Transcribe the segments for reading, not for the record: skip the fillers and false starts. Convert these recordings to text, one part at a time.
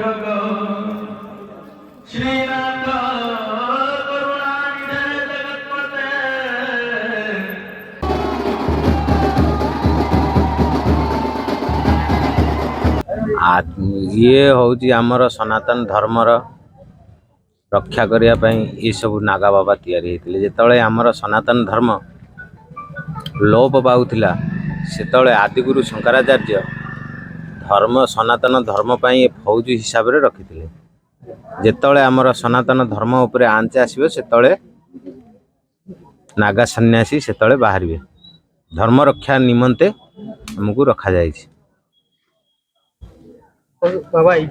जग श्रीनाथ करुणानिधे जगत्पते। ये हूँ आमर सनातन धर्मर रक्षा करने ये सब नागा बाबा तैयारी होते आमर सनातन धर्म लोप पाऊला से आदिगुरु शंकराचार्य धर्म सनातन धर्म पर फौज हिसाब से रखी जिते आमर सनातन धर्म उपर आंच आसो से नागा सन्यासी से बाहर धर्म रक्षा निमंते आमको रखा जाए। बाबा ये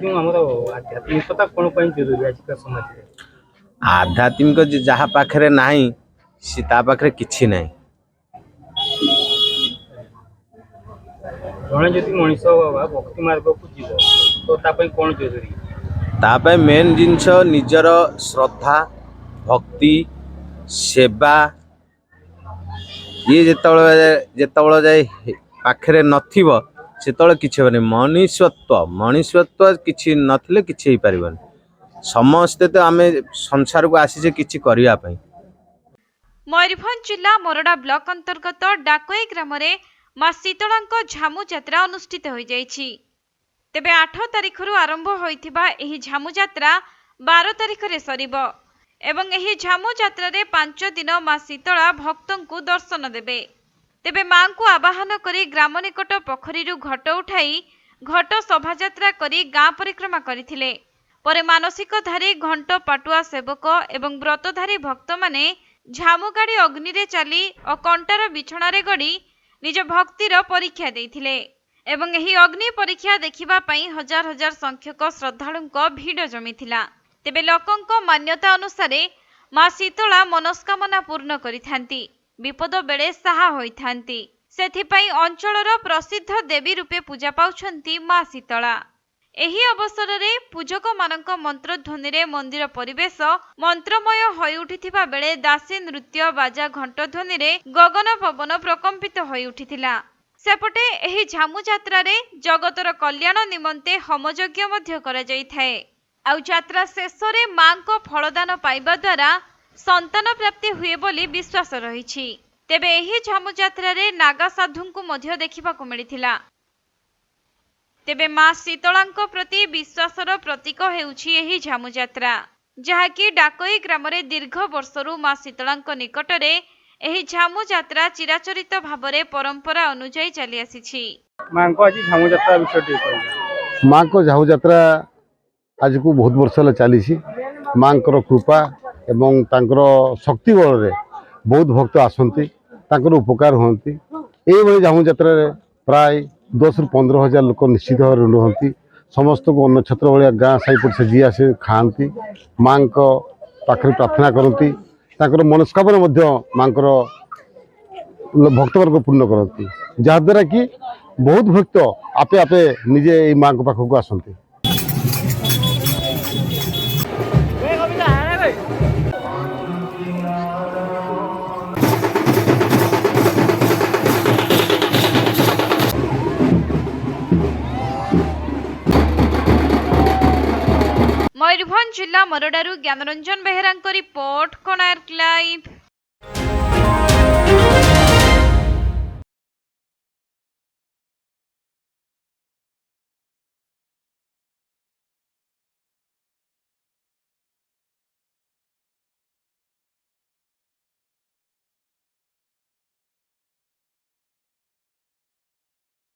आध्यात्मिकता कौन जरूरी आजकल समाज में? आध्यात्मिक जहाँ पाखे ना सी पाखे किसी ना जड़े जदि मनीष बाबा भक्ति मार्ग को जीव तो कौन जरूरी? ताप मेन जिनस निजर श्रद्धा भक्ति सेवा ये जिते जाए पाखे नथिबो सेतବେଳେ କିଛି ହେବନି। ମଣିଷତ୍ୱ କିଛି ନଥିଲେ କିଛି ହେଇପାରିବନି। ସମସ୍ତେ ତ ଆମେ ସଂସାରକୁ ଆସିଛେ କିଛି କରିବା ପାଇଁ। ମୟୂରଭଞ୍ଜ ଜିଲ୍ଲା ମୋରଡା ବ୍ଲକ अंतर्गत डाकोई ग्राम में मां शीतलाଙ୍କ ଝାମୁ ଯାତ୍ରା ଅନୁଷ୍ଠିତ ହୋଇଯାଇଛି। ତେବେ 8 ତାରିଖରୁ ଆରମ୍ଭ ହୋଇଥିବା ଏହି ଝାମୁ ଯାତ୍ରା 12 ତାରିଖରେ ସରିବ ଏବଂ ଏହି ଝାମୁ ଯାତ୍ରାରେ 5 ଦିନ ମାं शीतला ଭକ୍ତଙ୍କୁ ଦର୍ଶନ ଦେବେ। तेबे मां को आवाहन करी ग्राम निकट पोखरी घट उठाई घट शोभायात्रा करी गाँ परिक्रमा करथिले। परे मानसिकधारी घंट पाटुआ सेवक एवं व्रतधारी भक्त माने झामु गाड़ी अग्नि रे चली और कंटार बिछणारे गड़ी निज भक्तिर परीक्षा देथिले एवं एही अग्नि परीक्षा देखिबा पई हजार हजार संख्यक श्रद्धालुंक भीड़ जमीथिला। तेबे लोकंक मान्यता अनुसारे मां शीतला मनस्कामना पूर्ण करिथांती विपद बेले साहा होइथांती। सेथिपाई अंचलर प्रसिद्ध देवी रूपे पूजा पाउछंती मां शीतला। एही अवसर रे पूजक मानक मंत्रध्वनि रे मंदिर परिवेश मंत्रमय होई उठिथिबा बेले दासी नृत्य बाजा घंट ध्वनि रे गगन पवन प्रकंपित होई उठिथिला। सेपटे एही झामु यात्रा रे जगतर कल्याण निमंते होमयज्ञ मध्य करा जाई थाए। आउ यात्रा शेष रे मां को फलदान पाइबा द्वारा संतान प्राप्ति हुए बोली विश्वास रही। तेबे एही झामु यात्रा रे नागा साधु को मध्य देखिबाकु मिलिथिला। तेबे मां शीतलांक प्रति विश्वासर प्रतीक हेउछि एही झामु यात्रा जहाँकि डाकोई ग्राम रे दीर्घ वर्षरु मां शीतलांक निकटरे एही झामु यात्रा चिराचरित भावरे परंपरा अनुଯାयी चली आसीछि। मां को आज झामु यात्रा विषय मां को झामु यात्रा आज को बहुत वर्ष चली मां कृपा एवं तांकर शक्ति बल रे बहुत भक्त आसती उपकार होती। ये झामु यात्रा प्राय 10 ରୁ 15 हजार लोक निश्चित भाव रुहती। समस्त को अन्न छत्र भाया गाँ साई पड़ोसी जी आसे खाती मां पाखे प्रार्थना करती मनस्कामना मां भक्त वर्ग पूर्ण करती जहाद्वारा कि बहुत भक्त आपे आपे निजे मां पाखक आसती। मयूरभंज जिला मोरडारू ज्ञानरंजन बेहेरा रिपोर्ट कोणार्क लाइव।